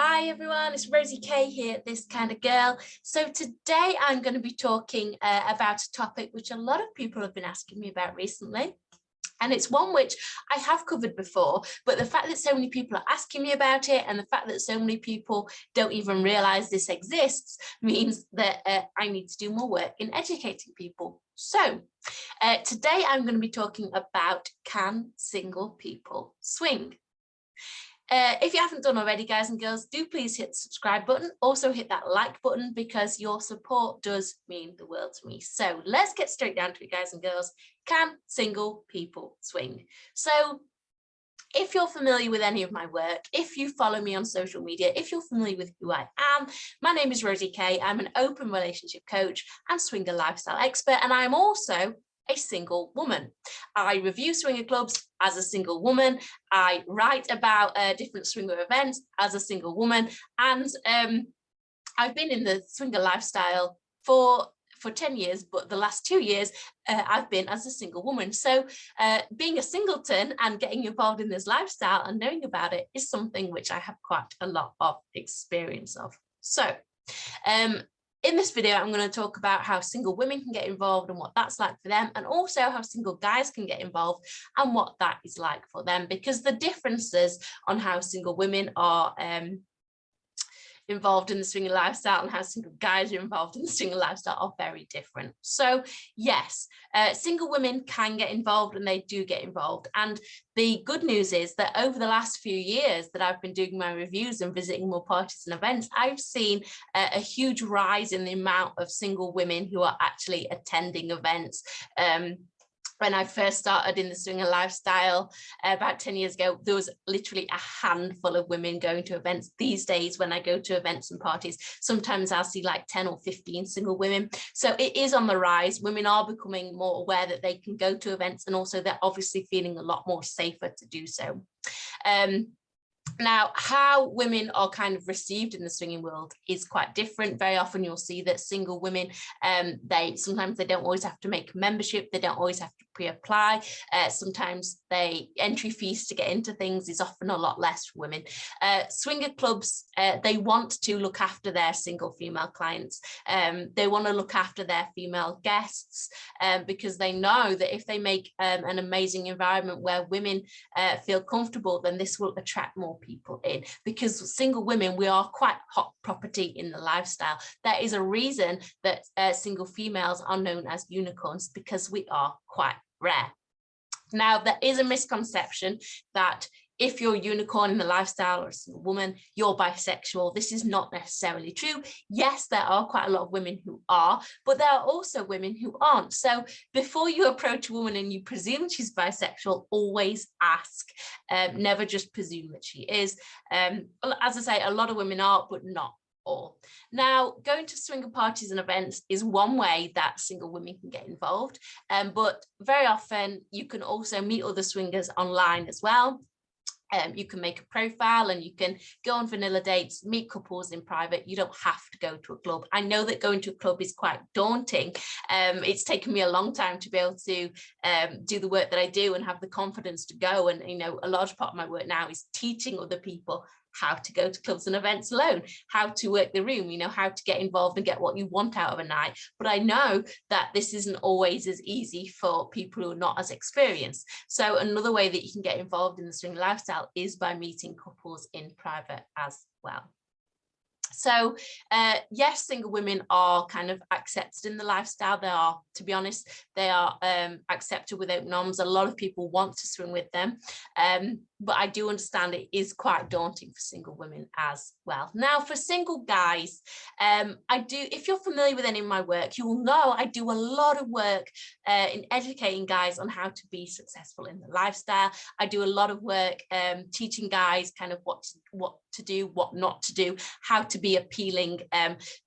Hi everyone, it's Rosie K here at This Kind of Girl. So today I'm going to be talking about a topic which a lot of people have been asking me about recently. And it's one which I have covered before, but the fact that so many people are asking me about it and the fact that so many people don't even realize this exists means that I need to do more work in educating people. So today I'm going to be talking about, can single people swing? If you haven't done already, guys and girls, do please hit the subscribe button. Also hit that like button because your support does mean the world to me. So let's get straight down to it, guys and girls. Can single people swing? So if you're familiar with any of my work, if you follow me on social media, if you're familiar with who I am, my name is Rosie K. I'm an open relationship coach and swinger lifestyle expert, and I'm also a single woman. I review swinger clubs as a single woman. I write about different swinger events as a single woman, and I've been in the swinger lifestyle for 10 years, but the last 2 years I've been as a single woman. So being a singleton and getting involved in this lifestyle and knowing about it is something which I have quite a lot of experience of. So in this video, I'm going to talk about how single women can get involved and what that's like for them, and also how single guys can get involved and what that is like for them, because the differences on how single women are involved in the swinger lifestyle and how single guys are involved in the swinger lifestyle are very different. So yes, single women can get involved, and they do get involved. And the good news is that over the last few years that I've been doing my reviews and visiting more parties and events, I've seen a huge rise in the amount of single women who are actually attending events. When I first started in the swinger lifestyle about 10 years ago, there was literally a handful of women going to events. These days, when I go to events and parties, sometimes I'll see like 10 or 15 single women. So it is on the rise. Women are becoming more aware that they can go to events, and also they're obviously feeling a lot more safer to do so. Now, how women are kind of received in the swinging world is quite different. Very often you'll see that single women, sometimes they don't always have to make a membership. They don't always have to pre-apply. Sometimes entry fees to get into things is often a lot less for women. Swinger clubs, they want to look after their single female clients. They want to look after their female guests because they know that if they make an amazing environment where women feel comfortable, then this will attract more people in, because single women, we are quite hot property in the lifestyle. There is a reason that single females are known as unicorns, because we are quite rare. Now, there is a misconception that if you're a unicorn in the lifestyle or a single woman, you're bisexual. This is not necessarily true. Yes, there are quite a lot of women who are, but there are also women who aren't. So before you approach a woman and you presume she's bisexual, always ask. Never just presume that she is. As I say, a lot of women are, but not all. Now, going to swinger parties and events is one way that single women can get involved, but very often you can also meet other swingers online as well. You can make a profile and you can go on vanilla dates, meet couples in private. You don't have to go to a club. I know that going to a club is quite daunting. It's taken me a long time to be able to do the work that I do and have the confidence to go. And, you know, a large part of my work now is teaching other people how to go to clubs and events alone, how to work the room, you know, how to get involved and get what you want out of a night. But I know that this isn't always as easy for people who are not as experienced. So another way that you can get involved in the swing lifestyle is by meeting couples in private as well. So yes, single women are kind of accepted in the lifestyle. They are, to be honest, they are accepted with open arms. A lot of people want to swing with them. But I do understand it is quite daunting for single women as well. Now, for single guys, if you're familiar with any of my work, you will know I do a lot of work in educating guys on how to be successful in the lifestyle. I do a lot of work teaching guys kind of what to do, what not to do, how to be appealing,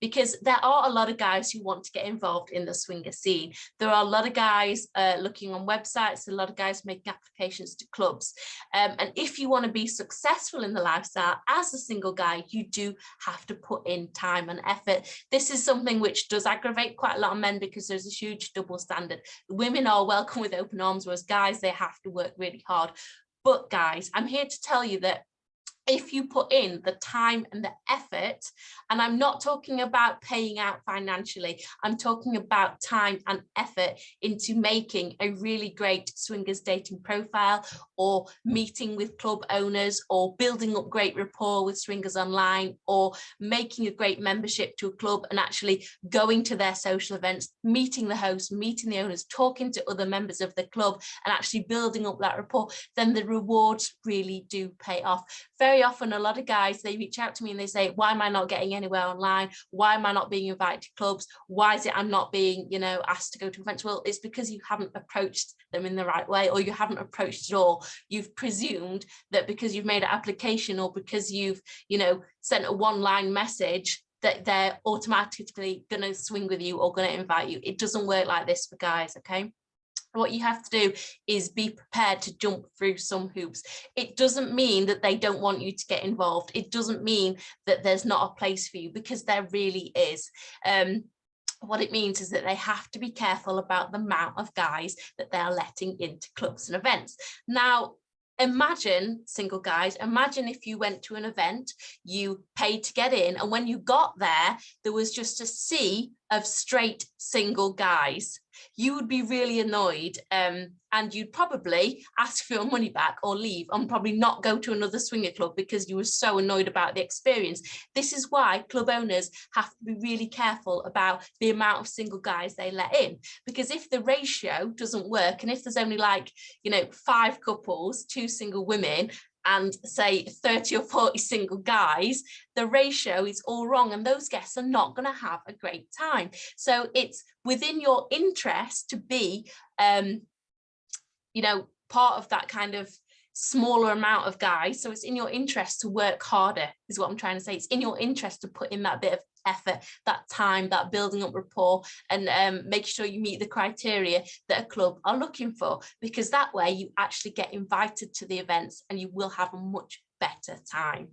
because there are a lot of guys who want to get involved in the swinger scene. There are a lot of guys looking on websites, a lot of guys making applications to clubs. And if you want to be successful in the lifestyle as a single guy, you do have to put in time and effort. This is something which does aggravate quite a lot of men, because there's a huge double standard. Women are welcome with open arms, whereas guys, they have to work really hard. But guys, I'm here to tell you that if you put in the time and the effort, and I'm not talking about paying out financially, I'm talking about time and effort into making a really great swingers dating profile, or meeting with club owners, or building up great rapport with swingers online, or making a great membership to a club and actually going to their social events, meeting the hosts, meeting the owners, talking to other members of the club, and actually building up that rapport, then the rewards really do pay off. Very often, a lot of guys, they reach out to me and they say, why am I not getting anywhere online? Why am I not being invited to clubs? Why is it I'm not being, you know, asked to go to events? Well, it's because you haven't approached them in the right way, or you haven't approached at all. You've presumed that because you've made an application, or because you've, you know, sent a one-line message, that they're automatically going to swing with you or going to invite you. It doesn't work like this for guys, okay? What you have to do is be prepared to jump through some hoops. It doesn't mean that they don't want you to get involved. It doesn't mean that there's not a place for you, because there really is. What it means is that they have to be careful about the amount of guys that they're letting into clubs and events. Now, imagine, single guys, imagine if you went to an event, you paid to get in, and when you got there, there was just a sea of straight single guys. You would be really annoyed, and you'd probably ask for your money back or leave, and probably not go to another swinger club because you were so annoyed about the experience. This is why club owners have to be really careful about the amount of single guys they let in, because if the ratio doesn't work, and if there's only like, you know, 5 couples, 2 single women, and say 30 or 40 single guys, the ratio is all wrong, and those guests are not going to have a great time. So it's within your interest to be, you know, part of that kind of smaller amount of guys. So it's in your interest to work harder, is what I'm trying to say. It's in your interest to put in that bit of effort, that time, that building up rapport, and make sure you meet the criteria that a club are looking for, because that way you actually get invited to the events and you will have a much better time.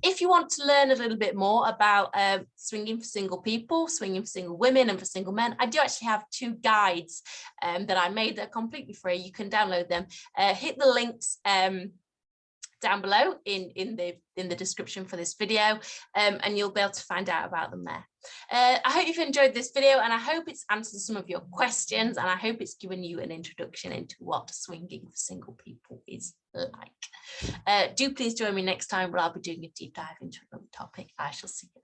If you want to learn a little bit more about swinging for single people, swinging for single women, and for single men, I do actually have 2 guides that I made that are completely free. You can download them. Hit the links down below in the description for this video, and you'll be able to find out about them there. I hope you've enjoyed this video, and I hope it's answered some of your questions, and I hope it's given you an introduction into what swinging for single people is like. Do please join me next time, where I'll be doing a deep dive into another topic. I shall see you then.